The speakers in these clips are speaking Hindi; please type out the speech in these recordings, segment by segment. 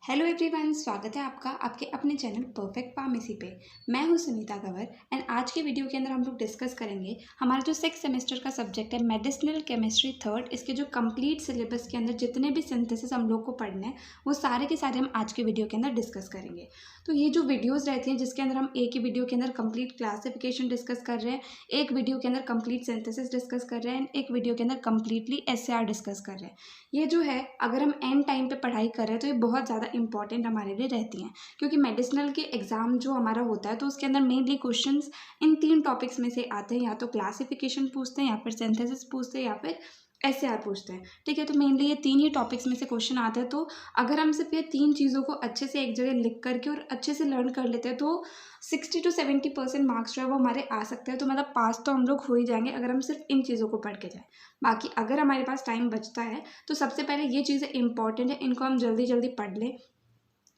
हेलो एवरीवन, स्वागत है आपका आपके अपने चैनल परफेक्ट फार्मेसी पे। मैं हूं सुनीता कंवर एंड आज के वीडियो के अंदर हम लोग डिस्कस करेंगे हमारा जो 6th सेमेस्टर का सब्जेक्ट है मेडिसिनल केमिस्ट्री थर्ड। इसके जो कंप्लीट सिलेबस के अंदर जितने भी सिंथेसिस हम लोग को पढ़ने हैं वो सारे के सारे हम आज के वीडियो के अंदर डिस्कस करेंगे। तो ये जो वीडियोज़ रहती हैं जिसके अंदर हम एक ही वीडियो के अंदर कंप्लीट क्लासिफिकेशन डिस्कस कर रहे हैं, एक वीडियो के अंदर कंप्लीट सिंथेसिस डिस्कस कर रहे हैं एंड एक वीडियो के अंदर कंप्लीटली SAR डिस्कस कर रहे हैं। ये जो है अगर हम एंड टाइम पे पढ़ाई कर रहे हैं तो ये बहुत ज़्यादा इंपॉर्टेंट हमारे लिए रहती हैं, क्योंकि मेडिसिनल के एग्ज़ाम जो हमारा होता है तो उसके अंदर मेनली क्वेश्चंस इन 3 टॉपिक्स में से आते हैं। या तो क्लासिफिकेशन पूछते हैं, या फिर सिंथेसिस पूछते हैं, या फिर SAR पूछते हैं। ठीक है, तो मेनली ये 3 ही टॉपिक्स में से क्वेश्चन आते हैं। तो अगर हम सिर्फ ये 3 चीज़ों को अच्छे से एक जगह लिख करके और अच्छे से लर्न कर लेते हैं तो 60 to 70% मार्क्स जो है वो हमारे आ सकते हैं। तो मतलब पास तो हम लोग हो ही जाएंगे अगर हम सिर्फ इन चीज़ों को पढ़ के जाएँ। बाकी अगर हमारे पास टाइम बचता है तो सबसे पहले ये चीज़ें इंपॉर्टेंट है, इनको हम जल्दी जल्दी पढ़ लें।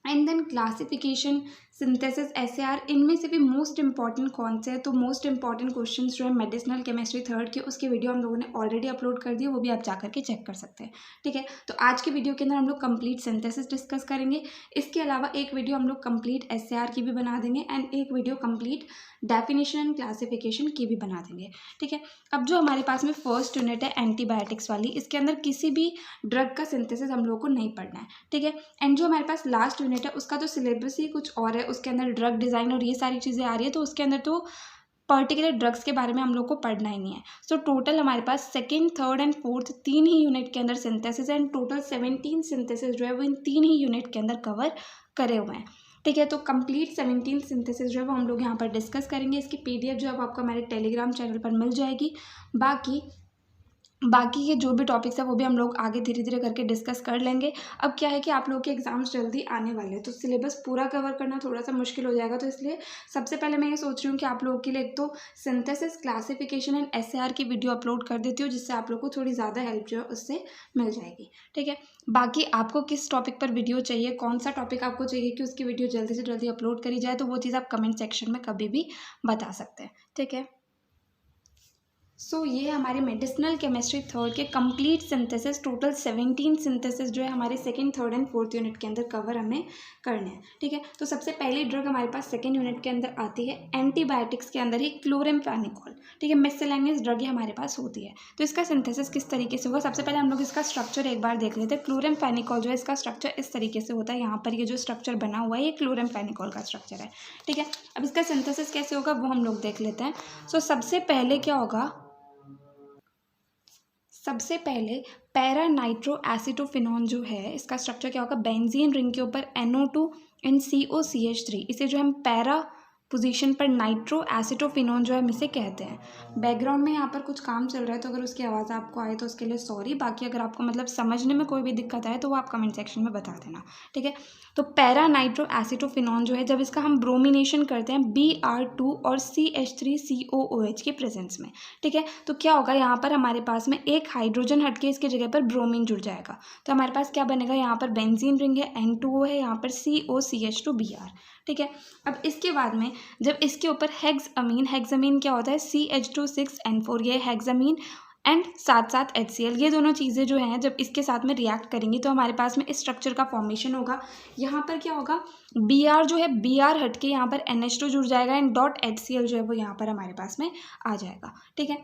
And then classification, synthesis, SAR, इनमें से भी मोस्ट इंपॉर्टेंट कौन से है, तो मोस्ट इंपॉर्टेंट क्वेश्चंस जो है मेडिसिनल केमिस्ट्री थर्ड के उसके वीडियो हम लोगों ने ऑलरेडी अपलोड कर दिए, वो भी आप जा करके चेक कर सकते हैं। ठीक है, तो आज के वीडियो के अंदर हम लोग कंप्लीट सिंथेसिस डिस्कस करेंगे। इसके अलावा एक वीडियो हम लोग कंप्लीट SAR की भी बना देंगे एंड एक video complete definition and classification की भी बना देंगे। ठीक है, अब जो हमारे पास में फर्स्ट यूनिट है एंटीबायोटिक्स वाली, इसके अंदर किसी भी ड्रग का सिंथेसिस हम लोग को नहीं पढ़ना है। ठीक है, एंड जो हमारे पास लास्ट यूनिट है उसका तो सिलेबस ही कुछ और है, उसके अंदर ड्रग डिज़ाइन और ये सारी चीज़ें आ रही है, तो उसके अंदर तो पर्टिकुलर ड्रग्स के बारे में हम लोग को पढ़ना ही नहीं है। सो टोटल हमारे पास सेकंड, थर्ड एंड फोर्थ 3 ही यूनिट के अंदर सिंथेसिस एंड टोटल 17 सिंथेसिस जो है वो इन 3 ही यूनिट के अंदर कवर करे हुए हैं। ठीक है, तो कंप्लीट 17 सिंथेसिस जो है वो हम लोग यहाँ पर डिस्कस करेंगे। इसकी PDF जो है वो आपको हमारे टेलीग्राम चैनल पर मिल जाएगी। बाकी ये जो भी टॉपिक्स है वो भी हम लोग आगे धीरे धीरे करके डिस्कस कर लेंगे। अब क्या है कि आप लोगों के एग्ज़ाम्स जल्दी आने वाले हैं तो सिलेबस पूरा कवर करना थोड़ा सा मुश्किल हो जाएगा, तो इसलिए सबसे पहले मैं ये सोच रही हूँ कि आप लोगों के लिए एक तो सिंथेसिस, क्लासिफिकेशन एंड SAR की वीडियो अपलोड कर देती हूँ, जिससे आप लोग को थोड़ी ज़्यादा हेल्प जो है उससे मिल जाएगी। ठीक है, बाकी आपको किस टॉपिक पर वीडियो चाहिए, कौन सा टॉपिक आपको चाहिए कि उसकी वीडियो जल्दी से जल्दी अपलोड करी जाए, तो वो चीज़ आप कमेंट सेक्शन में कभी भी बता सकते हैं। ठीक है, सो ये हमारे मेडिसिनल केमिस्ट्री थर्ड के कंप्लीट सिंथेसिस, टोटल 17 सिंथेसिस जो है हमारे second, third and fourth unit के अंदर कवर हमें करने हैं। ठीक है, तो सबसे पहली ड्रग हमारे पास सेकंड यूनिट के अंदर आती है एंटीबायोटिक्स के अंदर ही क्लोराम्फेनिकोल। ठीक है, मिससेलेनियस ड्रग ही हमारे पास होती है। तो इसका सिंथेसिस किस तरीके से होगा, सबसे पहले हम लोग इसका स्ट्रक्चर एक बार देख लेते हैं। क्लोराम्फेनिकोल जो है इसका स्ट्रक्चर इस तरीके से होता है। यहाँ पर ये जो स्ट्रक्चर बना हुआ है ये क्लोराम्फेनिकोल का स्ट्रक्चर है। ठीक है, अब इसका सिंथेसिस कैसे होगा वो हम लोग देख लेते हैं। सो सबसे पहले क्या होगा, सबसे पहले पैरा नाइट्रो एसिटोफिनॉन जो है इसका स्ट्रक्चर क्या होगा, बेंजीन रिंग के ऊपर NO2 एंड COCH3, इसे जो हम पैरा पोजीशन पर नाइट्रो एसिटोफिनॉन जो है हम इसे कहते हैं। बैकग्राउंड में यहाँ पर कुछ काम चल रहा है तो अगर उसकी आवाज़ आपको आए तो उसके लिए सॉरी। बाकी अगर आपको मतलब समझने में कोई भी दिक्कत आए तो वो आप कमेंट सेक्शन में बता देना। ठीक है, तो पैरा नाइट्रो एसिटोफिनॉन जो है जब इसका हम ब्रोमिनेशन करते हैं Br2 और CH3COOH के प्रेजेंस में, ठीक है, तो क्या होगा, यहाँ पर हमारे पास में एक हाइड्रोजन हटके इसकी जगह पर ब्रोमीन जुड़ जाएगा। तो हमारे पास क्या बनेगा, यहाँ पर बेंजीन रिंग है, N2O है, यहाँ पर COCH2Br। ठीक है, अब इसके बाद में जब इसके ऊपर हेक्सअमीन, हेक्सअमीन क्या होता है CH2 6N4, ये हेक्सअमीन एंड साथ साथ HCl, ये दोनों चीज़ें जो हैं जब इसके साथ में रिएक्ट करेंगी तो हमारे पास में इस स्ट्रक्चर का फॉर्मेशन होगा। यहाँ पर क्या होगा, Br जो है Br हटके यहाँ पर NH2 जुड़ जाएगा एंड .HCl जो है वो यहाँ पर हमारे पास में आ जाएगा। ठीक है,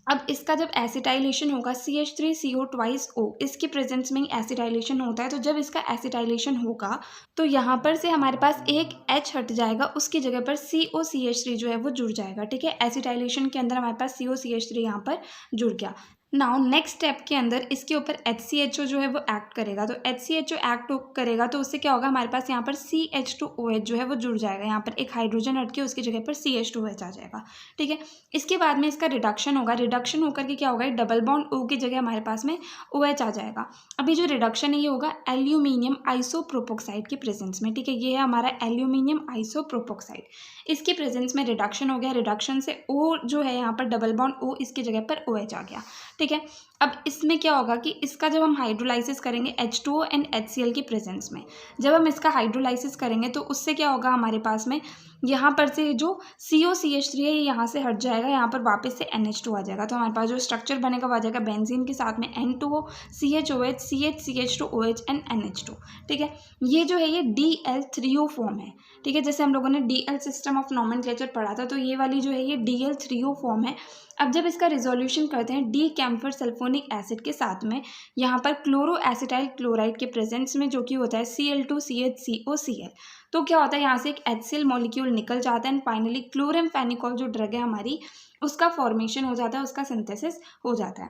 अब इसका जब एसिटाइलेशन होगा CH3CO2O, इसके प्रेजेंस में ही एसिटाइलेशन होता है। तो जब इसका एसिटाइलेशन होगा तो यहाँ पर से हमारे पास एक H हट जाएगा, उसकी जगह पर COCH3 जो है वो जुड़ जाएगा। ठीक है, एसिटाइलेशन के अंदर हमारे पास COCH3 यहाँ पर जुड़ गया। नाउ नेक्स्ट स्टेप के अंदर इसके ऊपर HCHO जो है वो एक्ट करेगा। तो HCHO एक्ट करेगा तो उससे क्या होगा, हमारे पास यहाँ पर CH2OH जो है वो जुड़ जाएगा। यहाँ पर एक हाइड्रोजन हटके उसकी जगह पर CH2OH आ जाएगा। ठीक है, इसके बाद में इसका रिडक्शन होगा। रिडक्शन होकर के क्या होगा, डबल बॉन्ड O की जगह हमारे पास में OH आ जाएगा। अभी जो रिडक्शन है ये होगा एल्यूमिनियम आइसोप्रोपोक्साइड के प्रेजेंस में। ठीक है, ये है हमारा एल्यूमिनियम आइसोप्रोपोक्साइड, इसके प्रेजेंस में रिडक्शन हो गया। रिडक्शन से O जो है यहाँ पर डबल बॉन्ड O, इसकी जगह पर OH आ गया। ठीक है, अब इसमें क्या होगा कि इसका जब हम हाइड्रोलाइसिस करेंगे H2O एंड HCl के प्रेजेंस में, जब हम इसका हाइड्रोलाइसिस करेंगे तो उससे क्या होगा हमारे पास में यहाँ पर से जो COCH3 है ये यहाँ से हट जाएगा, यहाँ पर वापस से NH2 आ जाएगा। तो हमारे पास जो स्ट्रक्चर बनेगा वो आ जाएगा बेंजीन के साथ में N2O CHOH CH2OH and NH2। ठीक है, ये जो है ये DL3O फॉर्म है। ठीक है, जैसे हम लोगों ने DL सिस्टम ऑफ नॉमेनक्लेचर पढ़ा था, तो ये वाली जो है ये DL3O फॉर्म है। अब जब इसका रिजोल्यूशन करते हैं डी कैम्फर सल्फोनिक एसिड के साथ में, यहाँ पर क्लोरो एसिटाइल क्लोराइड के प्रेजेंस में, जो कि होता है Cl2CHCOCl, तो क्या होता है यहाँ से एक HCl मॉलिक्यूल निकल जाता है एंड फाइनली क्लोरेमफेनिकॉल जो ड्रग है हमारी उसका फॉर्मेशन हो जाता है, उसका सिंथेसिस हो जाता है।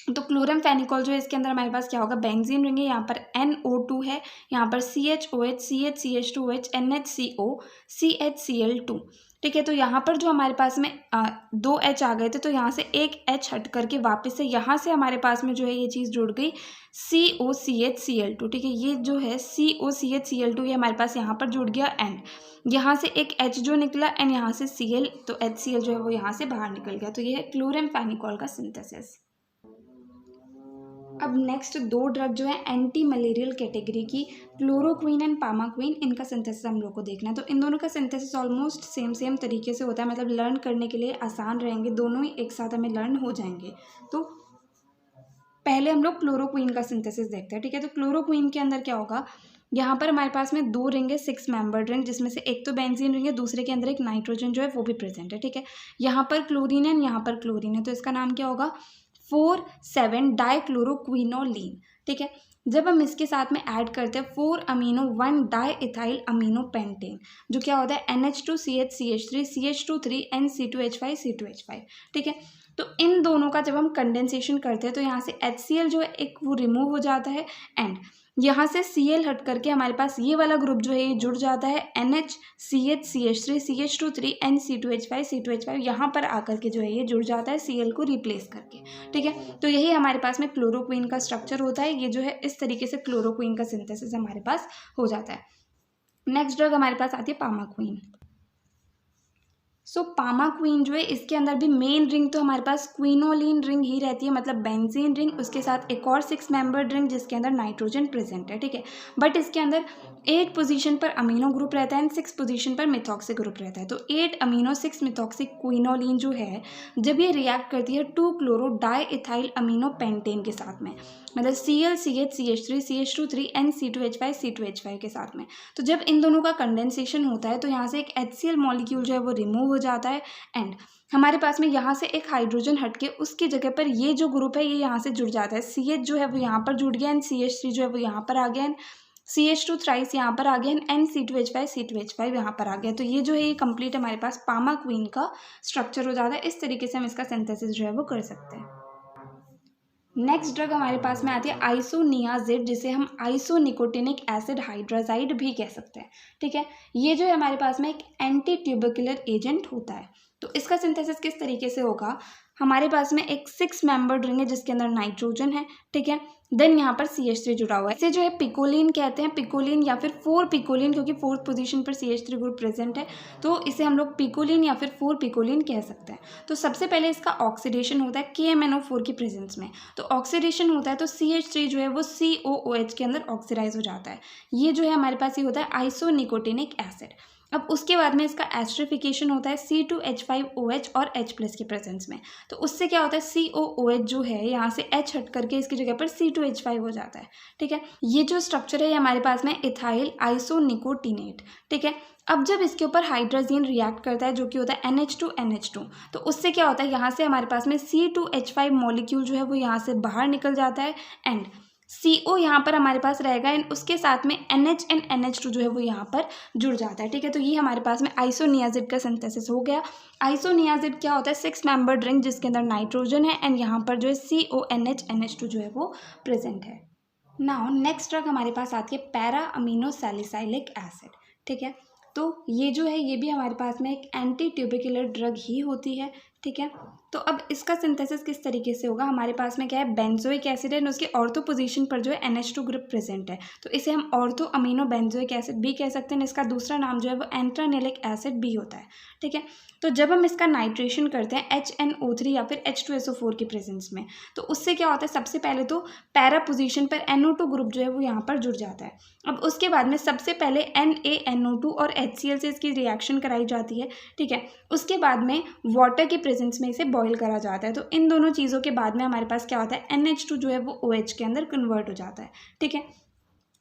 तो क्लोरेमफेनिकॉल जो है इसके अंदर हमारे पास क्या होगा, बेंजीन रिंग है, यहाँ पर NO2 है, यहाँ पर CHOH CH2OH NHCO CHCl2। ठीक है, तो यहाँ पर जो हमारे पास में 2 H आ गए थे, तो यहाँ से एक H हट करके वापस से यहाँ से हमारे पास में जो है ये चीज़ जुड़ गई COCHCl2। ठीक है, ये जो है COCHCl2 ये हमारे पास यहाँ पर जुड़ गया एंड यहाँ से एक H जो निकला एंड यहाँ से Cl, तो HCl जो है वो यहाँ से बाहर निकल गया। तो ये है क्लोरेमफेनिकॉल का सिंथेसिस। अब नेक्स्ट 2 ड्रग जो है एंटी मलेरियल कैटेगरी की, क्लोरोक्वीन एंड पामाक्वीन, इनका सिंथेसिस हम लोग को देखना है। तो इन दोनों का सिंथेसिस ऑलमोस्ट सेम तरीके से होता है, मतलब लर्न करने के लिए आसान रहेंगे, दोनों ही एक साथ हमें लर्न हो जाएंगे। तो पहले हम लोग क्लोरोक्वीन का सिंथेसिस देखते हैं। ठीक है, तो क्लोरोक्वीन के अंदर क्या होगा, यहाँ पर हमारे पास में 2 रिंग है, 6 मेंबर्ड रिंग, जिसमें से एक तो बेंजीन रिंग है, दूसरे के अंदर एक नाइट्रोजन जो है वो भी प्रेजेंट है। ठीक है, यहाँ पर क्लोरीन है, यहाँ पर क्लोरीन है, तो इसका नाम क्या होगा, 4,7 डाइक्लोरोक्विनोलीन। ठीक है, जब हम इसके साथ में ऐड करते हैं 4-amino-1 डाइइथाइल अमीनो पेंटेन, जो क्या होता है NH2CH CH2 and C2H5 C2H5। ठीक है, तो इन दोनों का जब हम कंडेंसेशन करते हैं तो यहाँ से HCl जो है एक वो रिमूव हो जाता है एंड यहाँ से Cl हट करके हमारे पास ये वाला ग्रुप जो है ये जुड़ जाता है NH CH CH2 and C2H5 यहाँ पर आकर के जो है ये जुड़ जाता है Cl को रिप्लेस करके। ठीक है, तो यही हमारे पास में क्लोरोक्वीन का स्ट्रक्चर होता है। ये जो है इस तरीके से क्लोरोक्वीन का सिंथेसिस हमारे पास हो जाता है। नेक्स्ट ड्रग हमारे पास आती है पामाक्वीन। पामाक्वीन जो है इसके अंदर भी मेन रिंग तो हमारे पास क्विनोलिन रिंग ही रहती है, मतलब बेंजीन रिंग, उसके साथ एक और 6 मेंबर्ड रिंग जिसके अंदर नाइट्रोजन प्रेजेंट है। ठीक है, बट इसके अंदर 8 पोजीशन पर अमीनो ग्रुप रहता है एंड 6 पोजीशन पर मिथॉक्सी ग्रुप रहता है। तो 8 अमीनो 6 मिथॉक्सी क्विनोलिन जो है जब ये रिएक्ट करती है 2 क्लोरो डाइइथाइल अमीनो पेंटेन के साथ में, मतलब Cl CH CH3 CH2 and C2H5 C2H5 के साथ में, तो जब इन दोनों का कंडेंसेशन होता है तो यहाँ से एक HCl मॉलिक्यूल जो है वो रिमूव हो जाता है एंड हमारे पास में यहाँ से एक हाइड्रोजन हटके उसकी जगह पर ये जो ग्रुप है ये यहाँ से जुड़ जाता है। CH जो है वो यहाँ पर जुड़ गया एंड CH3 जो है वो यहाँ पर आ गया एंड CH2 थ्राइस यहाँ पर आ गया एंड C2H5 यहाँ पर आ गया। तो ये जो है ये कंप्लीट हमारे पास पामाक्वीन का स्ट्रक्चर हो जाता है। इस तरीके से हम इसका सिंथेसिस जो है वो कर सकते हैं। नेक्स्ट ड्रग हमारे पास में आती है आइसोनियाजिड, जिसे हम आइसोनिकोटिनिक एसिड हाइड्राजाइड भी कह सकते हैं। ठीक है, ये जो है हमारे पास में एक एंटी ट्यूबरकुलर एजेंट होता है। तो इसका सिंथेसिस किस तरीके से होगा, हमारे पास में एक 6 मेंबर्ड रिंग है जिसके अंदर नाइट्रोजन है। ठीक है, देन यहाँ पर CH3 जुड़ा हुआ है, इसे जो है पिकोलिन कहते हैं, पिकोलिन या फिर 4 पिकोलिन, क्योंकि 4th पोजीशन पर CH3 ग्रुप प्रेजेंट है तो इसे हम लोग पिकोलिन या फिर 4 पिकोलिन कह सकते हैं। तो सबसे पहले इसका ऑक्सीडेशन होता है KMNO4 की प्रेजेंस में, तो ऑक्सीडेशन होता है तो CH3 जो है वो COOH के अंदर ऑक्सीडाइज हो जाता है। ये जो है हमारे पास ये होता है आइसोनिकोटिनिक एसिड। अब उसके बाद में इसका एस्ट्रिफिकेशन होता है C2H5OH और H+ के प्रेजेंस में, तो उससे क्या होता है COOH जो है यहाँ से H हट करके इसकी जगह पर C2H5 हो जाता है। ठीक है, ये जो स्ट्रक्चर है ये हमारे पास में इथाइल आइसोनिकोटिनेट। ठीक है, अब जब इसके ऊपर हाइड्रोजन रिएक्ट करता है जो कि होता है NH2NH2, तो उससे क्या होता है यहाँ से हमारे पास में C2H5 मॉलिक्यूल जो है वो यहाँ से बाहर निकल जाता है एंड CO यहाँ पर हमारे पास रहेगा एंड उसके साथ में NH एंड NH2 जो है वो यहाँ पर जुड़ जाता है। ठीक है, तो ये हमारे पास में आइसोनियाजिड का सिंथेसिस हो गया। आइसोनियाजिड क्या होता है, 6 मेंबर्ड रिंग जिसके अंदर नाइट्रोजन है एंड यहाँ पर जो है CONH NH2 जो है वो प्रेजेंट है। नाउ नेक्स्ट ड्रग हमारे पास आती है पैरा अमीनो सैलिसाइलिक एसिड। ठीक है, तो ये जो है ये भी हमारे पास में एक एंटी ट्यूबरकुलर ड्रग ही होती है। ठीक है। तो अब इसका सिंथेसिस किस तरीके से होगा, हमारे पास में क्या है, बेंजोइक एसिड है और उसके ऑर्थो पोजीशन पर जो है NH2 ग्रुप प्रेजेंट है, तो इसे हम ऑर्थो अमीनो बेंजोइक एसिड भी कह सकते हैं। इसका दूसरा नाम जो है वो एंट्रानेलिक एसिड भी होता है, ठीक है। तो जब हम इसका नाइट्रेशन करते हैं HNO3 या फिर H2SO4 के प्रेजेंस में, तो उससे क्या होता है, सबसे पहले तो पैरा पोजीशन पर NO2 ग्रुप जो है वो यहाँ पर जुड़ जाता है। अब उसके बाद में सबसे पहले NaNO2 और HCl से इसकी रिएक्शन कराई जाती है, ठीक है। उसके बाद में वाटर के प्रेजेंस में इसे बॉईल करा जाता है। तो इन दोनों चीज़ों के बाद में हमारे पास क्या होता है, NH2 जो है वो OH के अंदर कन्वर्ट हो जाता है, ठीक है।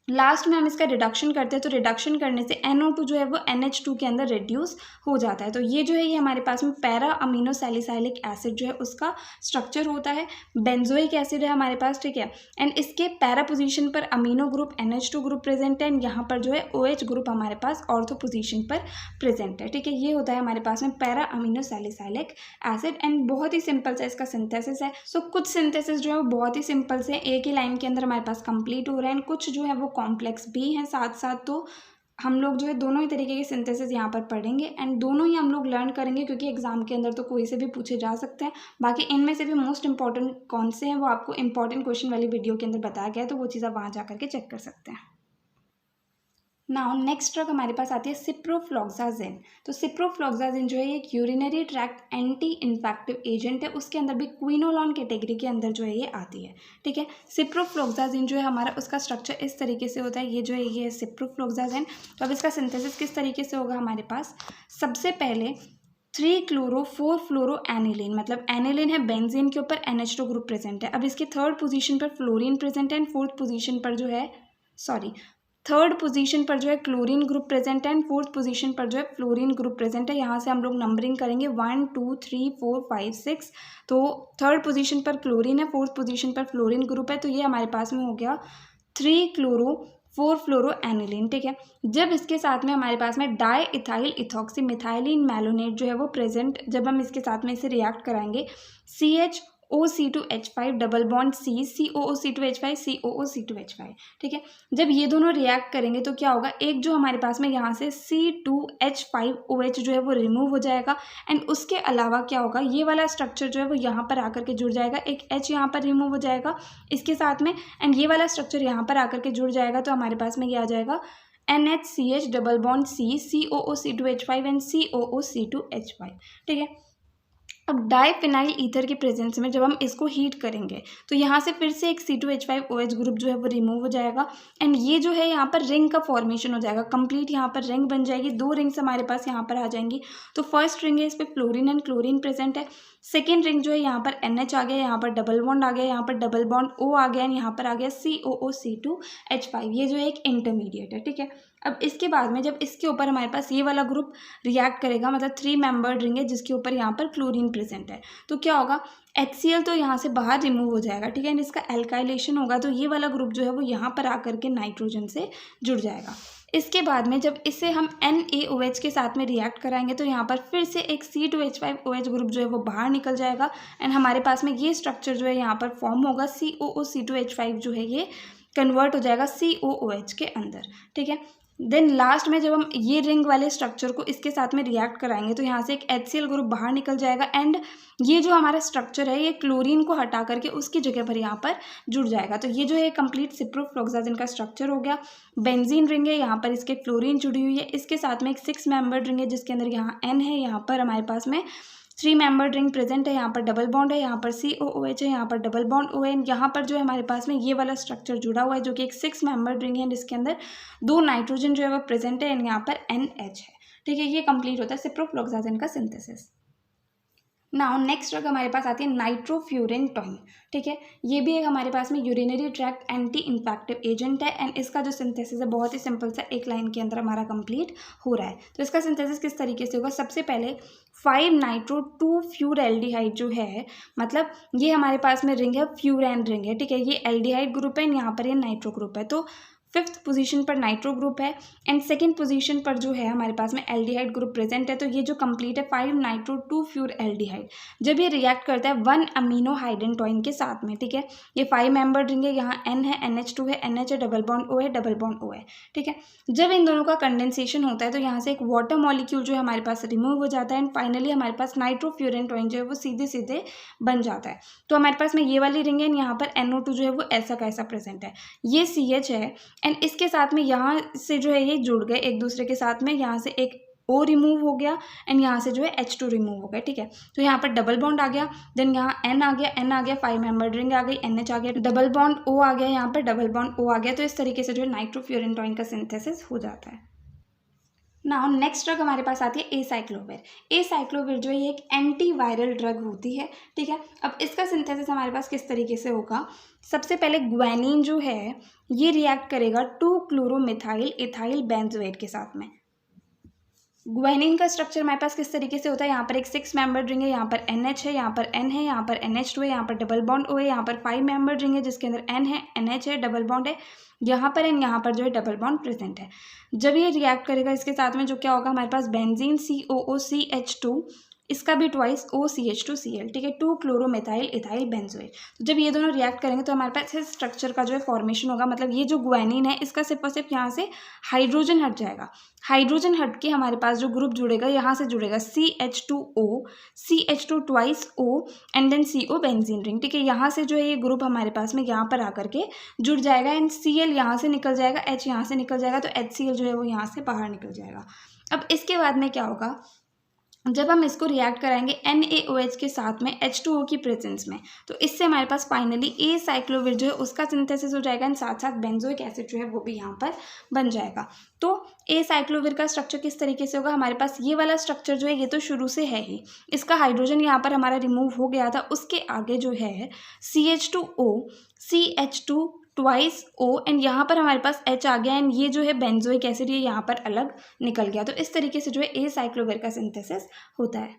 लास्ट में हम इसका रिडक्शन करते हैं, तो रिडक्शन करने से NO2 जो है वो NH2 के अंदर रिड्यूस हो जाता है। तो ये जो है ये हमारे पास में पैरा अमीनो सैलिसाइलिक एसिड जो है उसका स्ट्रक्चर होता है। बेंजोइक एसिड है हमारे पास, ठीक है। एंड इसके पैरा पोजीशन पर amino group NH2 group present है एंड यहाँ पर जो है OH ग्रुप हमारे पास ऑर्थो पोजीशन पर प्रेजेंट है, ठीक है। ये होता है हमारे पास में para amino salicylic acid and बहुत ही सिंपल सा इसका सिंथेसिस है। सो कुछ सिंथेसिस जो है वो बहुत ही सिंपल से एक ही लाइन के अंदर हमारे पास कंप्लीट हो रहे हैं एंड कुछ जो है वो कॉम्प्लेक्स भी हैं साथ साथ। तो हम लोग जो है दोनों ही तरीके के सिंथेसिस यहाँ पर पढ़ेंगे एंड दोनों ही हम लोग लर्न करेंगे, क्योंकि एग्जाम के अंदर तो कोई से भी पूछे जा सकते हैं। बाकी इनमें से भी मोस्ट इंपॉर्टेंट कौन से हैं वो आपको इंपॉर्टेंट क्वेश्चन वाली वीडियो के अंदर बताया गया है, तो वो चीज़ आप वहाँ जा करके चेक कर सकते हैं। नाउ नेक्स्ट ड्रग हमारे पास आती है सिप्रोफ्लॉक्साजिन। तो सिप्रोफ्लॉक्साजिन जो है ये एक urinary tract anti infective agent है, उसके अंदर भी क्विनोलॉन कैटेगरी के अंदर जो है ये आती है, ठीक है। सिप्रोफ्लॉक्साजिन जो है हमारा उसका स्ट्रक्चर इस तरीके से होता है, ये जो है ये सिप्रोफ्लॉक्साजिन। तो अब इसका सिंथेसिस किस तरीके से होगा, हमारे पास सबसे पहले 3-chloro-4-fluoroaniline, मतलब एनिलीन है, बेंजीन के ऊपर NH2 ग्रुप प्रेजेंट है। अब इसके थर्ड पोजीशन पर फ्लोरीन प्रेजेंट है एंड फोर्थ पोजीशन पर जो है थर्ड पोजीशन पर जो है क्लोरीन ग्रुप प्रेजेंट है एंड फोर्थ पोजीशन पर जो है फ्लोरीन ग्रुप प्रेजेंट है। यहाँ से हम लोग नंबरिंग करेंगे 1 2 3 4 5 6। तो थर्ड पोजीशन पर क्लोरीन है, फोर्थ पोजीशन पर फ्लोरीन ग्रुप है, तो ये हमारे पास में हो गया 3-chloro-4-fluoroaniline, ठीक है। जब इसके साथ में हमारे पास में di ethyl ethoxy methylene malonate जो है वो प्रेजेंट, जब हम इसके साथ में इसे रिएक्ट कराएंगे CHOC2H5 double bond C COOC2H5 COOC2H5, ठीक है। जब ये दोनों रिएक्ट करेंगे तो क्या होगा, एक जो हमारे पास में यहाँ से C2H5OH जो है वो रिमूव हो जाएगा एंड उसके अलावा क्या होगा, ये वाला स्ट्रक्चर जो है वो यहाँ पर आकर के जुड़ जाएगा, एक H यहाँ पर रिमूव हो जाएगा इसके साथ में एंड ये वाला स्ट्रक्चर यहाँ पर आकर के जुड़ जाएगा। तो हमारे पास में ये आ जाएगा NHCH double bond C COOC2H5 and COOC2H5, ठीक है। अब डाईफिनाइल ईथर के प्रेजेंस में जब हम इसको हीट करेंगे तो यहाँ से फिर से एक C2H5OH ग्रुप जो है वो रिमूव हो जाएगा एंड ये जो है यहाँ पर रिंग का फॉर्मेशन हो जाएगा कंप्लीट, यहाँ पर रिंग बन जाएगी, 2 रिंग्स हमारे पास यहाँ पर आ जाएंगी। तो फर्स्ट रिंग है, इस पर फ्लोरीन एंड क्लोरीन प्रेजेंट है। सेकेंड रिंग जो है यहाँ पर NH आ गया, यहाँ पर डबल बॉन्ड आ गया, यहाँ पर डबल बॉन्ड O आ गया एंड यहाँ पर आ गया COOC2H5, ये जो है एक इंटरमीडिएट है, ठीक है। अब इसके बाद में जब इसके ऊपर हमारे पास ये वाला ग्रुप रिएक्ट करेगा, मतलब 3 मेंबर्ड रिंग है जिसके ऊपर यहाँ पर क्लोरीन प्रेजेंट है, तो क्या होगा, HCl तो यहाँ से बाहर रिमूव हो जाएगा, ठीक है। एंड इसका एल्काइलेशन होगा तो ये वाला ग्रुप जो है वो यहाँ पर आकर के नाइट्रोजन से जुड़ जाएगा। इसके बाद में जब इसे हम NaOH के साथ में रिएक्ट कराएंगे तो यहाँ पर फिर से एक C2H5OH ग्रुप जो है वो बाहर निकल जाएगा एंड हमारे पास में ये स्ट्रक्चर जो है यहाँ पर फॉर्म होगा, COOC2H5 जो है ये कन्वर्ट हो जाएगा COOH के अंदर, ठीक है। देन लास्ट में जब हम ये रिंग वाले स्ट्रक्चर को इसके साथ में रिएक्ट कराएंगे तो यहाँ से एक HCl ग्रुप बाहर निकल जाएगा एंड ये जो हमारा स्ट्रक्चर है ये क्लोरीन को हटा करके उसकी जगह पर यहाँ पर जुड़ जाएगा। तो ये जो है कंप्लीट सिप्रोफ्लॉक्साजिन का स्ट्रक्चर हो गया। बेंजीन रिंग है, यहाँ पर इसके फ्लोरीन जुड़ी हुई है, इसके साथ में एक 6 मेंबर्ड रिंग है जिसके अंदर यहाँ N है, यहाँ पर हमारे पास में 3 मेंबर्ड रिंग प्रेजेंट है, यहाँ पर डबल बॉन्ड है, यहाँ पर COOH है, यहाँ पर डबल बॉन्ड O है, यहाँ पर जो है हमारे पास में ये वाला स्ट्रक्चर जुड़ा हुआ है जो कि एक 6 मेंबर्ड रिंग है जिसके अंदर 2 नाइट्रोजन जो है वो प्रेजेंट है एंड यहाँ पर NH है, ठीक है। ये कंप्लीट होता है सिप्रोफ्लॉक्साजिन का सिंथेसिस। नाउ नेक्स्ट ड्रग हमारे पास आती है नाइट्रोफ्यूरेंटॉइन, ठीक है। ये भी एक हमारे पास में urinary tract anti infective agent है एंड इसका जो सिंथेसिस है बहुत ही सिंपल सा एक लाइन के अंदर हमारा कंप्लीट हो रहा है। तो इसका सिंथेसिस किस तरीके से होगा, सबसे पहले 5-नाइट्रो-2-फ्यूरैल्डिहाइड जो है, मतलब ये हमारे पास में रिंग है फ्यूरैन रिंग है, ठीक है। ये एल्डिहाइड ग्रुप है, यहाँ पर ये नाइट्रो ग्रुप है। तो 5th पोजीशन पर नाइट्रो ग्रुप है एंड 2nd पोजीशन पर जो है हमारे पास में एल्डिहाइड ग्रुप प्रेजेंट है। तो ये जो कंप्लीट है 5 नाइट्रो 2 फ्यूर एल्डिहाइड, जब ये रिएक्ट करता है 1 अमीनो हाइड्रेन के साथ में, ठीक है। ये 5 मेंबर रिंग है, यहाँ N है, NH2 है, NH है, डबल बॉन्ड O है, डबल बॉन्ड O है, ठीक है। जब इन दोनों का कंडेंसेशन होता है तो यहाँ से एक वाटर मॉलिक्यूल जो है हमारे पास रिमूव हो जाता है एंड फाइनली हमारे पास नाइट्रोफ्यूरेन टॉइन जो है वो सीधे सीधे बन जाता है। तो हमारे पास में ये वाली रिंग है, यहाँ पर NO2 जो है वो ऐसा का ऐसा प्रेजेंट है, ये CH है एंड इसके साथ में यहाँ से जो है ये जुड़ गए एक दूसरे के साथ में, यहाँ से एक O रिमूव हो गया एंड यहाँ से जो है H2 रिमूव हो गया, ठीक है। तो यहाँ पर डबल बॉन्ड आ गया, देन यहाँ N आ गया, 5 मेंबर रिंग आ गई, NH आ गया, डबल बॉन्ड O आ गया, यहाँ पर डबल बॉन्ड O आ गया। तो इस तरीके से जो है नाइट्रोफ्यूरेन टॉइन का सिंथेसिस हो जाता है। नाउ नेक्स्ट ड्रग हमारे पास आती है एसाइक्लोविर। एसाइक्लोविर जो है ये एक एंटीवायरल ड्रग होती है, ठीक है। अब इसका सिंथेसिस हमारे पास किस तरीके से होगा, सबसे पहले ग्वेनिन जो है ये रिएक्ट करेगा 2-क्लोरोमिथाइल इथाइल बेंजोएट के साथ में। ग्वेनिन का स्ट्रक्चर हमारे पास किस तरीके से होता है, यहाँ पर एक 6 मेंबर रिंग है, यहाँ पर NH है, यहाँ पर N है, यहाँ पर NH2 है, यहाँ पर डबल बॉन्ड O है, यहाँ पर 5 मेंबर रिंग है जिसके अंदर N है, NH है, डबल बॉन्ड है, यहाँ पर N, यहाँ पर जो है डबल बॉन्ड प्रेजेंट है। जब ये रिएक्ट करेगा इसके साथ में जो क्या होगा, हमारे पास बेंजीन COOCH2, इसका भी ट्वाइस OCH2Cl, ठीक है, 2-क्लोरोमिथाइल इथाइल बेंजोएट। तो जब ये दोनों रिएक्ट करेंगे तो हमारे पास इस स्ट्रक्चर का जो है फॉर्मेशन होगा, मतलब ये जो ग्वेनिन है इसका सिर्फ और सिर्फ यहाँ से हाइड्रोजन हट जाएगा, हाइड्रोजन हट के हमारे पास जो ग्रुप जुड़ेगा यहाँ से जुड़ेगा CH2O, CH2 twice O and then CO benzene ring, ठीक है। यहाँ से जो है ये ग्रुप हमारे पास में यहाँ पर आकर के जुड़ जाएगा एंड Cl यहाँ से निकल जाएगा, H यहाँ से निकल जाएगा, तो HCl जो है वो यहाँ से बाहर निकल जाएगा। अब इसके बाद में क्या होगा, जब हम इसको रिएक्ट कराएंगे NaOH के साथ में H2O की प्रेजेंस में, तो इससे हमारे पास फाइनली एसाइक्लोविर जो है उसका सिंथेसिस हो जाएगा एंड साथ साथ बेंजोइक एसिड जो है वो भी यहाँ पर बन जाएगा। तो एसाइक्लोविर का स्ट्रक्चर किस तरीके से होगा, हमारे पास ये वाला स्ट्रक्चर जो है ये तो शुरू से है ही, इसका हाइड्रोजन यहाँ पर हमारा रिमूव हो गया था, उसके आगे जो है CH2O, CH2 twice O and यहाँ पर हमारे पास H आ गया एंड ये जो है बेंजोइक एसिड ये यहाँ पर अलग निकल गया। तो इस तरीके से जो है एसाइक्लोविर का सिंथेसिस होता है।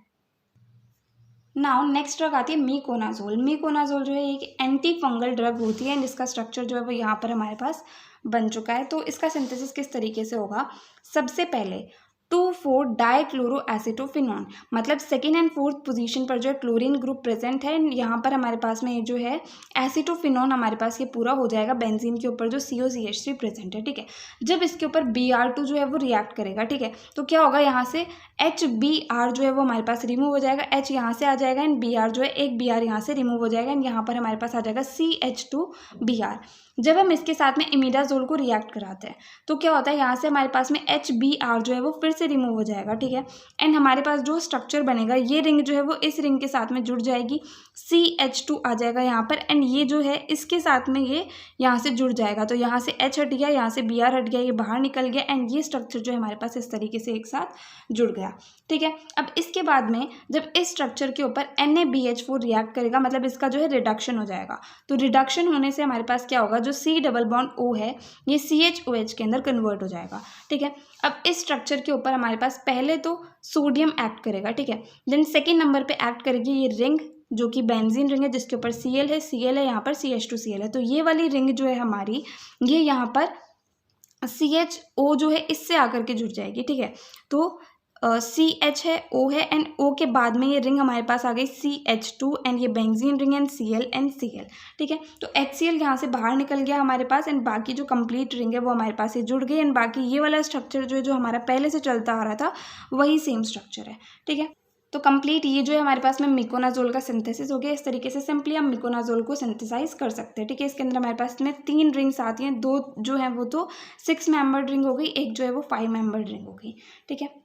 नाउ नेक्स्ट ड्रग आती है मीकोनाजोल। मीकोनाजोल जो है एक एंटी फंगल ड्रग होती है एंड इसका स्ट्रक्चर जो है वो यहाँ पर हमारे पास बन चुका है। तो इसका सिंथेसिस किस तरीके से होगा, सबसे पहले 2,4 डाइक्लोरोएसिटोफिनॉन, मतलब 2nd एंड 4th पोजीशन पर जो है क्लोरीन ग्रुप प्रेजेंट है, यहाँ पर हमारे पास में ये जो है एसिटोफिनॉन हमारे पास ये पूरा हो जाएगा बेंजीन के ऊपर जो COCH3 प्रेजेंट है, ठीक है। जब इसके ऊपर Br2 जो है वो रिएक्ट करेगा, ठीक है, तो क्या होगा, यहाँ से HBr जो है वो हमारे पास रिमूव हो जाएगा, H यहाँ से आ जाएगा एंड Br जो है एक Br यहाँ से रिमूव हो जाएगा एंड यहाँ पर हमारे पास आ जाएगा CH2Br। जब हम इसके साथ में इमिडाजोल को रिएक्ट कराते हैं तो क्या होता है, यहाँ से हमारे पास में HBr जो है वो फिर से रिमूव हो जाएगा, ठीक है, एंड हमारे पास जो स्ट्रक्चर बनेगा ये रिंग जो है वो इस रिंग के साथ में जुड़ जाएगी, CH2 आ जाएगा यहाँ पर एंड ये जो है इसके साथ में ये यहाँ से जुड़ जाएगा, तो यहाँ से H हट गया, यहाँ से Br हट गया, ये बाहर निकल गया एंड ये स्ट्रक्चर जो है हमारे पास इस तरीके से एक साथ जुड़ गया, ठीक है। अब इसके बाद में जब इस स्ट्रक्चर के ऊपर NaBH4 रिएक्ट करेगा, मतलब इसका जो है रिडक्शन हो जाएगा, तो रिडक्शन होने से हमारे पास क्या होगा, जो C डबल बॉन्ड O है ये CHOH के अंदर कन्वर्ट हो जाएगा, ठीक है। अब इस स्ट्रक्चर के ऊपर हमारे पास पहले तो सोडियम एक्ट करेगा, ठीक है, देन 2nd नंबर पे एक्ट करेगी ये रिंग जो कि बेंजीन रिंग है जिसके ऊपर Cl है, यहाँ पर CH2Cl है, तो ये वाली रिंग जो है हमारी ये यहाँ पर CHO जो है इससे आकर के जुड़ जाएगी, ठीक है। तो CH है, O है एंड O के बाद में ये रिंग हमारे पास आ गई CH2 एंड ये बेंजीन रिंग एंड Cl, ठीक है। तो HCl यहाँ से बाहर निकल गया हमारे पास एंड बाकी जो कंप्लीट रिंग है वो हमारे पास ये जुड़ गई एंड बाकी ये वाला स्ट्रक्चर जो है जो हमारा पहले से चलता आ रहा था वही सेम स्ट्रक्चर है, ठीक है। तो कंप्लीट ये जो है हमारे पास में मिकोनाजोल का सिंथेसिस हो गया। इस तरीके से सिंपली हम मिकोनाजोल को सिंथेसाइज कर सकते हैं, ठीक है। इसके अंदर हमारे पास में 3 रिंग्स आती हैं, 2 जो है वो तो 6 मेंबर्ड रिंग हो गई, एक जो है वो 5 मेंबर्ड रिंग हो गई, ठीक है।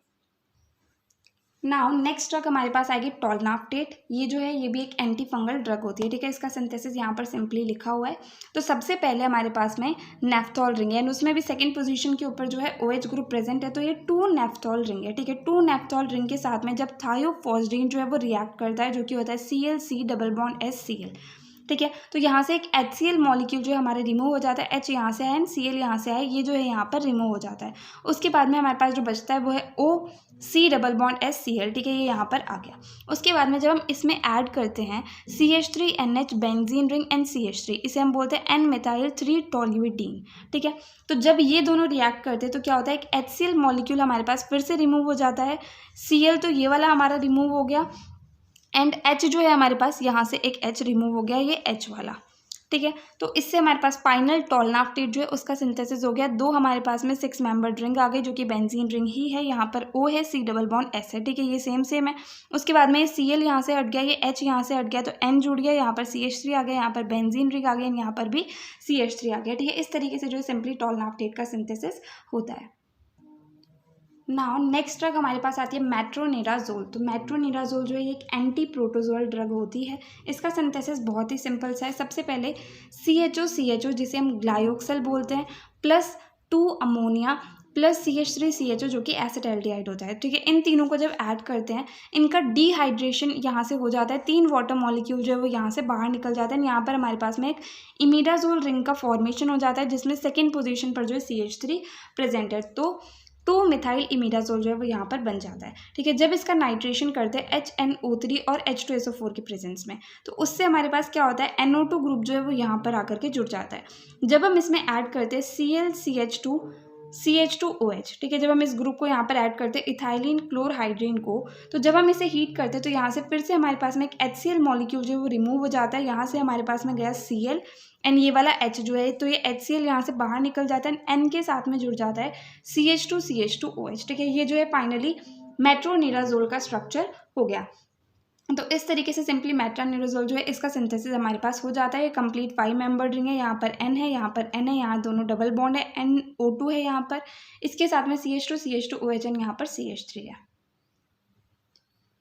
नाउ नेक्स्ट ड्रग हमारे पास आएगी टोलनाफ्टेट। ये जो है ये भी एक एंटी फंगल ड्रग होती है, ठीक है। इसका सिंथेसिस यहाँ पर सिंपली लिखा हुआ है। तो सबसे पहले हमारे पास में नेफ्थॉल रिंग है एंड उसमें भी 2nd पोजीशन के ऊपर जो है OH ग्रुप प्रेजेंट है, तो ये 2 नेफ्थॉल रिंग है, ठीक है। 2 नेफ्थॉल रिंग के साथ में जब थायोफॉस्डीन जो है वो रिएक्ट करता है जो कि होता है Cl C double bond SCl, ठीक है। तो यहाँ से एक HCl मॉलिक्यूल जो है हमारे रिमूव हो जाता है, H यहाँ से है एंड Cl यहाँ से है, ये जो है यहाँ पर रिमूव हो जाता है। उसके बाद में हमारे पास जो बचता है वो है OC डबल बॉन्ड HCl, ठीक है, ये यहाँ पर आ गया। उसके बाद में जब हम इसमें ऐड करते हैं CH3NH benzene ring and CH3, इसे हम बोलते हैं N-methyl-3-toluidine, ठीक है। तो जब ये दोनों रिएक्ट करते हैं तो क्या होता है, एक HCl मॉलिक्यूल हमारे पास फिर से रिमूव हो जाता है, Cl तो ये वाला हमारा रिमूव हो गया एंड H जो है हमारे पास यहाँ से एक H रिमूव हो गया, ये H वाला, ठीक है। तो इससे हमारे पास फाइनल टॉल्नाफ्टेट जो है उसका सिंथेसिस हो गया। दो हमारे पास में 6 मेंबर्ड रिंग आ गई जो कि बेंजीन रिंग ही है, यहाँ पर O है, C डबल बॉन्ड S है, ठीक है, ये सेम है। उसके बाद में ये Cl यहाँ से हट गया, ये H यहाँ से हट गया, तो N जुड़ गया, यहाँ पर CH3 आ गया, यहाँ पर बेंजीन रिंग आ गया, यहाँ पर भी CH3 आ गया, ठीक है। इस तरीके से जो है सिंपली टॉल्नाफ्टेट का सिंथेसिस होता है। नाउ नेक्स्ट ड्रग हमारे पास आती है मेट्रोनिडाजोल। तो मेट्रोनिडाजोल जो है एक एंटी प्रोटोजोल ड्रग होती है। इसका सिंथेसिस बहुत ही सिंपल सा है। सबसे पहले CHO जिसे हम ग्लाइयोक्सल बोलते हैं प्लस 2 अमोनिया प्लस CH3CHO जो कि एसिटाल्डिहाइड होता है, ठीक है। इन तीनों को जब ऐड करते हैं इनका डिहाइड्रेशन यहाँ से हो जाता है, 3 वाटर मॉलिक्यूल जो है वो यहाँ से बाहर निकल जाते हैं। यहाँ पर हमारे पास में एक इमिडाजोल रिंग का फॉर्मेशन हो जाता है जिसमें सेकेंड पोजिशन पर जो है CH3 प्रेजेंट है, तो 2-मिथाइल इमिडाजोल जो है वो यहाँ पर बन जाता है, ठीक है। जब इसका नाइट्रेशन करते हैं HNO3 और H2SO4 के प्रेजेंस में, तो उससे हमारे पास क्या होता है, NO2 ग्रुप जो है वो यहाँ पर आकर के जुड़ जाता है। जब हम इसमें ऐड करते हैं ClCH2CH2OH, ठीक है, जब हम इस ग्रुप को यहाँ पर ऐड करते हैं इथाइलिन क्लोरहाइड्रिन को, तो जब हम इसे हीट करते हैं तो यहाँ से फिर से हमारे पास में एक HCl मॉलिक्यूल जो है वो रिमूव हो जाता है। यहाँ से हमारे पास में गया Cl एंड ये वाला H जो है, तो ये HCl यहाँ से बाहर निकल जाता है, N के साथ में जुड़ जाता है CH2CH2OH, ठीक है। ये जो है फाइनली मेट्रोनिडाजोल का स्ट्रक्चर हो गया। तो इस तरीके से सिंपली मेट्रोनिडाजोल जो है इसका सिंथेसिस हमारे पास हो जाता है। ये कंप्लीट 5 मेंबर्ड रिंग है, यहाँ पर N है, यहाँ पर N है, यहाँ दोनों डबल बॉन्ड है, NO2 है यहाँ पर, इसके साथ में CH2CH2OH एंड यहाँ पर CH3 है।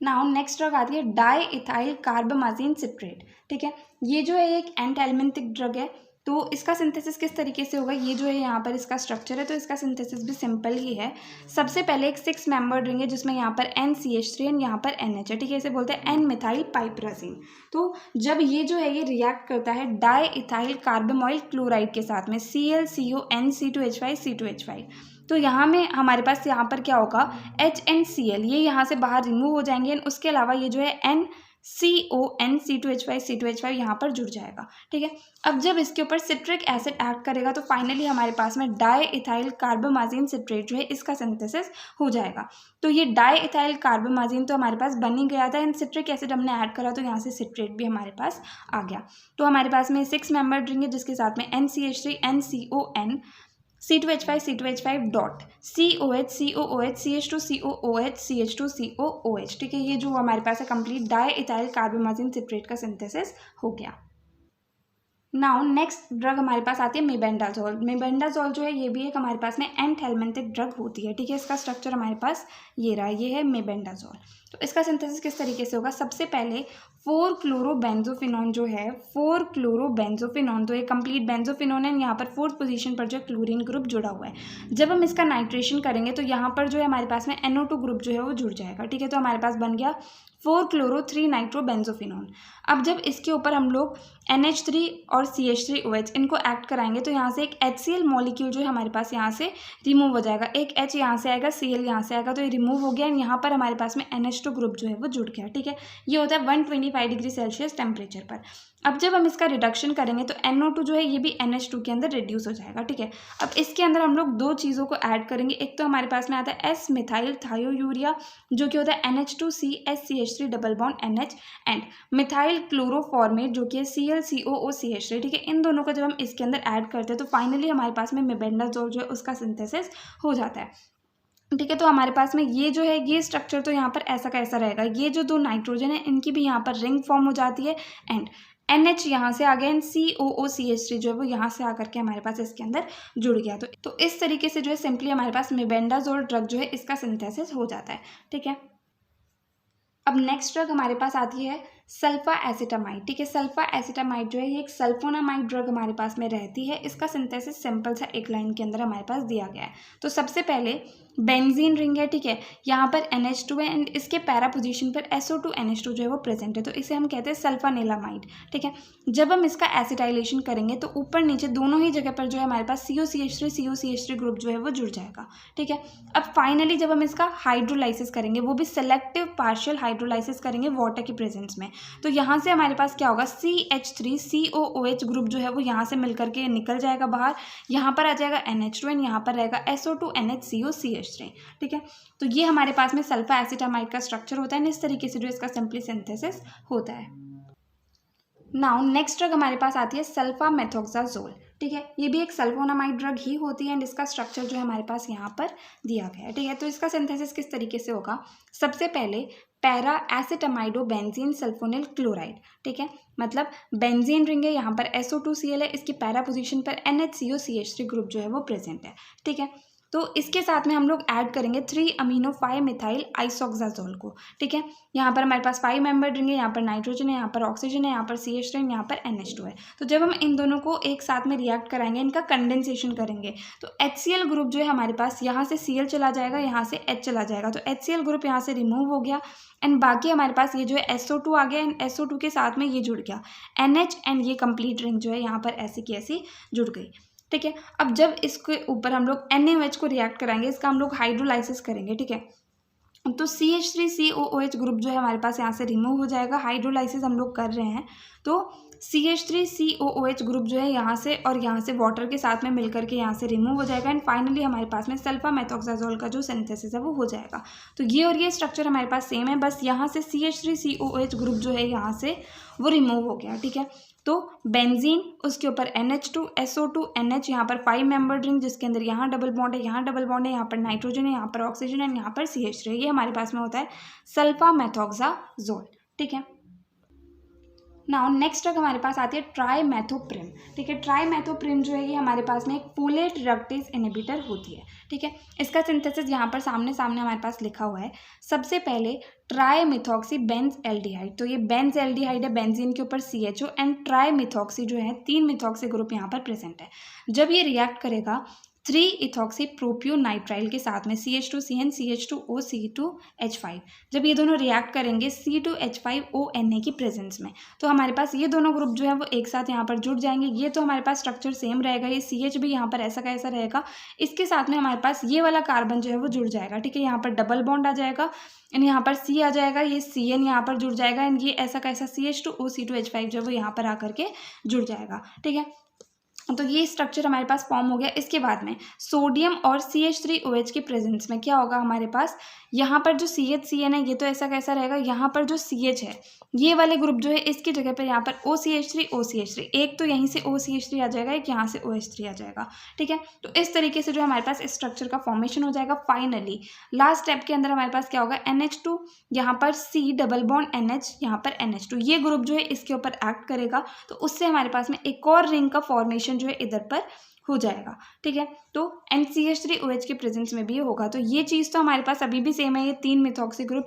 नाउ नेक्स्ट ड्रग आती है डाई इथाइल कार्बामाजिन सिट्रेट, ठीक है। ये जो है एक एंटी-एल्मेंटिक ड्रग है। तो इसका सिंथेसिस किस तरीके से होगा, ये जो है यहाँ पर इसका स्ट्रक्चर है, तो इसका सिंथेसिस भी सिंपल ही है। सबसे पहले एक 6 मेंबर्ड रिंग है जिसमें यहाँ पर NCH3 एंड यहाँ पर NH है, ठीक है, इसे बोलते हैं N-मिथाइल पाइपराजिन। तो जब ये जो है ये रिएक्ट करता है डाई इथाइल कार्बामोइल क्लोराइड के साथ में ClCO NC2H5 तो यहाँ में हमारे पास यहाँ पर क्या होगा, HNCl ये यहाँ से बाहर रिमूव हो जाएंगे, उसके अलावा ये जो है NCON C2H5 यहाँ पर जुड़ जाएगा, ठीक है। अब जब इसके ऊपर सिट्रिक एसिड एक्ट करेगा तो फाइनली हमारे पास में डाई इथाइल कार्बामाजिन सिट्रेट जो है इसका सिंथेसिस हो जाएगा। तो ये डाई इथाइल कार्बामाजिन तो हमारे पास बन ही गया था एंड सिट्रिक एसिड हमने ऐड करा तो यहाँ से सिट्रेट भी हमारे पास आ गया। तो हमारे पास में 6 मेंबर्ड रिंग है जिसके साथ में NCH3 NCON C2H5 dot COH COOH CH2 COOH CH2 COOH, ठीक है। ये जो हमारे पास है कंप्लीट डाई इथाइल कार्बामाजिन सिट्रेट का सिंथेसिस हो गया। नाउ नेक्स्ट ड्रग हमारे पास आती है मेबेंडाजोल। मेबेंडाजोल जो है ये भी एक हमारे पास में एंटी-एल्मेंटिक ड्रग होती है, ठीक है। इसका स्ट्रक्चर हमारे पास ये रहा, ये है मेबेंडाजोल। तो इसका सिंथेसिस किस तरीके से होगा, सबसे पहले 4-क्लोरोबेंजोफिनॉन जो है 4-क्लोरोबेंजोफिनॉन, तो ये कंप्लीट बेंजोफिनॉन है, यहाँ पर 4th पोजीशन पर जो क्लोरीन ग्रुप जुड़ा हुआ है। जब हम इसका नाइट्रेशन करेंगे तो यहाँ पर जो है हमारे पास में NO2 ग्रुप जो है वो जुड़ जाएगा, ठीक है। तो हमारे पास बन गया 4-क्लोरो-3-नाइट्रोबेंजोफिनॉन। अब जब इसके ऊपर हम लोग NH3 और CH3OH इनको एक्ट कराएंगे तो यहाँ से एक HCl मॉलिक्यूल जो है हमारे पास यहाँ से रिमूव हो जाएगा, एक H यहाँ से आएगा, Cl यहाँ से आएगा, तो ये रिमूव हो गया एंड यहाँ पर हमारे पास में NH2 ग्रुप जो है वो जुड़ गया, ठीक है। ये होता है 125 डिग्री सेल्सियस टेम्परेचर पर। अब जब हम इसका रिडक्शन करेंगे तो NO2 जो है ये भी NH2 के अंदर रिड्यूस हो जाएगा, ठीक है। अब इसके अंदर हम लोग 2 चीज़ों को ऐड करेंगे, एक तो हमारे पास में आता है S-मिथाइल थायोयूरिया जो कि होता है NH2CH3 double bond NH and methyl chloroformate जो कि है ClCOOCH3, ठीक है। इन दोनों को जब हम इसके अंदर ऐड करते हैं तो फाइनली हमारे पास में मेबेंडाजोल जो है उसका सिंथेसिस हो जाता है, ठीक है। तो हमारे पास में ये जो है ये स्ट्रक्चर तो यहाँ पर ऐसा का ऐसा रहेगा। ये जो 2 नाइट्रोजन है इनकी भी यहाँ पर रिंग फॉर्म हो जाती है एंड NH यहाँ से आ गया एंड COOCH3 जो है वो यहाँ से आकर के हमारे पास इसके अंदर जुड़ गया। तो इस तरीके से जो है सिंपली हमारे पास मेबेंडाजोल ड्रग जो है इसका सिंथेसिस हो जाता है, ठीक है। अब नेक्स्ट ड्रग हमारे पास आती है सल्फा एसिटामाइड, ठीक है। सल्फा एसिटामाइड जो है ये एक सल्फोनामाइड ड्रग हमारे पास में रहती है। इसका सिंथेसिस सिंपल सा एक लाइन के अंदर हमारे पास दिया गया है। तो सबसे पहले बेंजीन रिंग है, ठीक है, यहाँ पर NH2 है एंड इसके पैरा पोजीशन पर SO2 NH2 जो है वो प्रेजेंट है, तो इसे हम कहते हैं सल्फानिलामाइड, ठीक है। जब हम इसका एसिटाइलेशन करेंगे तो ऊपर नीचे दोनों ही जगह पर जो है हमारे पास COCH3 ग्रुप जो है वो जुड़ जाएगा, ठीक है। अब फाइनली जब हम इसका हाइड्रोलाइसिस करेंगे, वो भी सेलेक्टिव पार्शियल हाइड्रोलाइसिस करेंगे वाटर की प्रेजेंस में, तो यहाँ से हमारे पास क्या होगा, CH3COOH ग्रुप जो है वो यहाँ से मिलकर के निकल जाएगा बाहर, यहाँ पर आ जाएगा NH2 एंड यहाँ पर रहेगा SO2 NHCOCH3, ठीक है। तो ये हमारे पास में सल्फा एसिटामाइड का स्ट्रक्चर होता है, इस तरीके से जो इसका सिंपली सिंथेसिस होता है। नाउ नेक्स्ट ड्रग हमारे पास आती है सल्फा मेथोक्साजोल, ठीक है। ये भी एक सल्फोनामाइड ड्रग ही होती है एंड इसका स्ट्रक्चर जो है हमारे पास यहाँ पर दिया गया है, ठीक है। तो इसका सिंथेसिस किस तरीके से होगा, सबसे पहले पैरा एसिटामाइडो बेंजीन सल्फोनिल क्लोराइड, ठीक है, मतलब बेंजीन रिंग है, यहाँ पर SO2Cl है, इसकी पैरा पोजीशन पर NHCOCH3 ग्रुप जो है वो प्रेजेंट है, ठीक है। तो इसके साथ में हम लोग ऐड करेंगे 3-amino-5-methyl आइसोक्साजोल को, ठीक है। यहाँ पर हमारे पास 5 मेंबर रिंग है, यहाँ पर नाइट्रोजन है, यहाँ पर ऑक्सीजन है, यहाँ पर CH3, यहाँ पर NH2 है। तो जब हम इन दोनों को एक साथ में रिएक्ट कराएंगे, इनका कंडेंसेशन करेंगे, तो HCl ग्रुप जो है हमारे पास यहाँ से Cl चला जाएगा, यहाँ से H चला जाएगा, तो HCl ग्रुप यहाँ से रिमूव हो गया एंड बाकी हमारे पास ये जो है SO2 आ गया एंड SO2 के साथ में ये जुड़ गया NH एंड ये कंप्लीट रिंग जो है यहाँ पर ऐसी की ऐसी जुड़ गई, ठीक है। अब जब इसके ऊपर हम लोग NaOH को रिएक्ट कराएंगे, इसका हम लोग हाइड्रोलाइसिस करेंगे, ठीक है, तो CH3COOH ग्रुप जो है हमारे पास यहाँ से रिमूव हो जाएगा। हाइड्रोलाइसिस हम लोग कर रहे हैं तो CH3COOH ग्रुप जो है यहाँ से और यहाँ से वाटर के साथ में मिलकर के यहाँ से रिमूव हो जाएगा एंड फाइनली हमारे पास में सल्फा मेथोक्साजोल का जो सिंथेसिस है वो हो जाएगा। तो ये और ये स्ट्रक्चर हमारे पास सेम है, बस यहाँ से CH3COOH ग्रुप जो है यहाँ से वो रिमूव हो गया, ठीक है। तो बेंजीन, उसके ऊपर NH2 SO2 NH, यहाँ पर 5 मेंबर रिंग जिसके अंदर यहाँ डबल बॉन्ड है, यहाँ डबल बॉन्ड है, यहाँ पर नाइट्रोजन है, यहाँ पर ऑक्सीजन है, यहाँ पर CH3 है, ये हमारे पास में होता है सल्फा मेथोक्साजोल, ठीक है। नाउ नेक्स्ट ड्रग हमारे पास आती है ट्राइमेथोप्रिम, ठीक है। ट्राइमेथोप्रिम जो है ये हमारे पास में एक फोलेट रिडक्टेज इनहिबिटर होती है, ठीक है। इसका सिंथेसिस यहाँ पर सामने सामने हमारे पास लिखा हुआ है। सबसे पहले ट्राइमिथॉक्सी बेंज एल्डिहाइड, तो ये बेंज एल्डिहाइड है, बेंजीन के ऊपर CHO एंड ट्राइमिथॉक्सी जो है 3 मिथॉक्सी ग्रुप यहाँ पर प्रेजेंट है। जब ये रिएक्ट करेगा 3-इथॉक्सी प्रोपियोनाइट्राइल के साथ में CH2CN CH2O C2H5, जब ये दोनों रिएक्ट करेंगे C2H5ONA की प्रेजेंस में, तो हमारे पास ये दोनों ग्रुप जो है वो एक साथ यहाँ पर जुड़ जाएंगे। ये तो हमारे पास स्ट्रक्चर सेम रहेगा, ये CH भी यहाँ पर ऐसा का ऐसा रहेगा, इसके साथ में हमारे पास ये वाला कार्बन जो है वो जुड़ जाएगा, ठीक है। यहाँ पर डबल बॉन्ड आ जाएगा एंड यहाँ पर C आ जाएगा, ये CN यहाँ पर जुड़ जाएगा एंड ये ऐसा का ऐसा CH2O C2H5 जो है वो यहाँ पर आकर के जुड़ जाएगा, ठीक है। तो ये स्ट्रक्चर हमारे पास फॉर्म हो गया। इसके बाद में सोडियम और CH3OH के प्रेजेंस में क्या होगा हमारे पास, यहाँ पर जो CHCN है ये तो ऐसा कैसा रहेगा, यहाँ पर जो CH है ये वाले ग्रुप जो है इसकी जगह पर यहाँ पर OCH3 एक तो यहीं से OCH3 आ जाएगा, एक यहाँ से OH3 आ जाएगा, ठीक है। तो इस तरीके से जो हमारे पास इस स्ट्रक्चर का फॉर्मेशन हो जाएगा। फाइनली लास्ट स्टेप के अंदर हमारे पास क्या होगा, NH2, यहाँ पर C डबल बॉन्ड NH, यहाँ पर NH2, ये ग्रुप जो है इसके ऊपर एक्ट करेगा, तो उससे हमारे पास में एक और रिंग का फॉर्मेशन जो है इधर पर हो जाएगा, ठीक है। तो NCH3OH के प्रेजेंस में भी होगा। तो ये चीज़ तो हमारे पास अभी भी सेम है, ये 3 मिथॉक्सी ग्रुप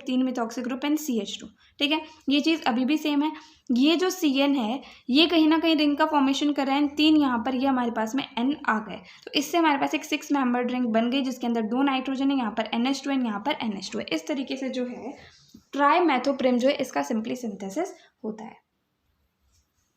एंड CH2, ठीक है, ये चीज़ अभी भी सेम है। ये जो CN है ये कहीं ना कहीं रिंग का फॉर्मेशन कर रहे हैं, 3 यहाँ पर, ये हमारे पास में N आ गए, तो इससे हमारे पास एक 6 मेंबर्ड रिंग बन गई जिसके अंदर 2 नाइट्रोजन है, यहाँ पर NH2 एंड यहाँ पर NH2 है। इस तरीके से जो है ट्राइमेथोप्रिम जो है इसका सिंपली सिंथेसिस होता है।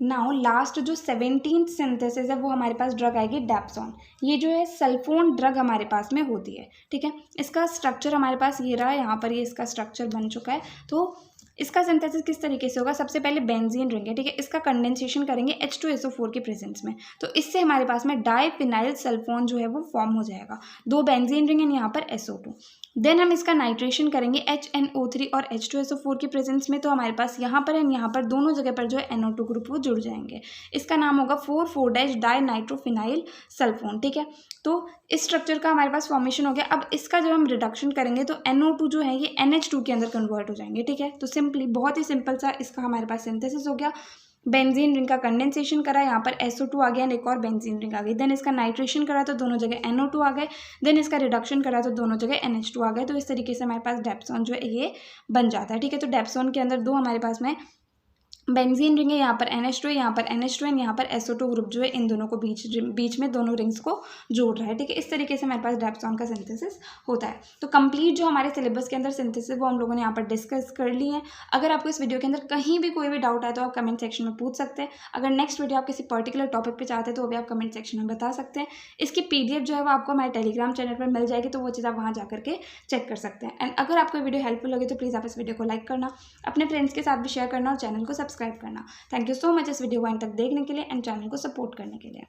नाउ लास्ट जो 17th सिंथेसिस है वो हमारे पास ड्रग आएगी डेप्सोन। ये जो है सल्फोन ड्रग हमारे पास में होती है, ठीक है। इसका स्ट्रक्चर हमारे पास ये रहा, यहाँ पर ये इसका स्ट्रक्चर बन चुका है। तो इसका सिंथेसिस किस तरीके से होगा, सबसे पहले बेंजीन रिंग है, ठीक है, इसका कंडेंसेशन करेंगे H2SO4 के प्रेजेंस में, तो इससे हमारे पास में डाइफिनाइल सल्फोन जो है वो फॉर्म हो जाएगा। 2 बेंजीन रिंग है यहाँ पर SO2, देन हम इसका नाइट्रेशन करेंगे HNO3 और H2SO4 के प्रेजेंस में, तो हमारे पास यहाँ पर एंड यहाँ पर दोनों जगह पर जो है NO2 ग्रुप वो जुड़ जाएंगे। इसका नाम होगा 4,4-डाइनाइट्रोफिनाइल सल्फोन, ठीक है। तो इस स्ट्रक्चर का हमारे पास फॉर्मेशन हो गया। अब इसका जब हम रिडक्शन करेंगे तो NO2 जो है ये NH2 के अंदर कन्वर्ट हो जाएंगे, ठीक है। तो सिंपली बहुत ही सिंपल सा इसका हमारे पास सिंथेसिस हो गया। बेंजीन रिंग का कंडेंसेशन करा, यहाँ पर SO2 आ गया एंड एक और बेंजीन रिंग आ गई, देन इसका नाइट्रेशन करा तो दोनों जगह NO2 आ गए, देन इसका रिडक्शन करा तो दोनों जगह NH2 आ गए। तो इस तरीके से हमारे पास डेप्सोन जो है ये बन जाता है, ठीक है। तो डेप्सोन के अंदर 2 हमारे पास में बेंजीन रिंग है, यहाँ पर NH2 है, यहाँ पर NH2 एंड यहाँ पर SO2 ग्रुप जो है इन दोनों को बीच में दोनों रिंग्स को जोड़ रहा है। ठीक है, इस तरीके से हमारे पास डेप्सॉन का सिंथेसिस होता है। तो कंप्लीट जो हमारे सिलेबस के अंदर सिंथेसिस वो हम लोगों ने यहाँ पर डिस्कस कर ली है। अगर आपको इस वीडियो के अंदर कहीं भी कोई भी डाउट आए तो आप कमेंट सेक्शन में पूछ सकते हैं। अगर नेक्स्ट वीडियो आप किसी पर्टिकुलर टॉपिक पर चाहते हैं तो वो भी आप कमेंट सेक्शन में बता सकते हैं। इसकी PDF जो है वो आपको हमारे टेलीग्राम चैनल पर मिल जाएगी, तो वो चीज़ आप वहाँ जा करके चेक कर सकते हैं। एंड अगर आपको वीडियो हेल्पफुल लगे तो प्लीज़ आप इस वीडियो को लाइक करना, अपने फ्रेंड्स के साथ भी शेयर करना और चैनल को सब्सक्राइब करना। थैंक यू सो मच इस वीडियो को अंत तक देखने के लिए एंड चैनल को सपोर्ट करने के लिए।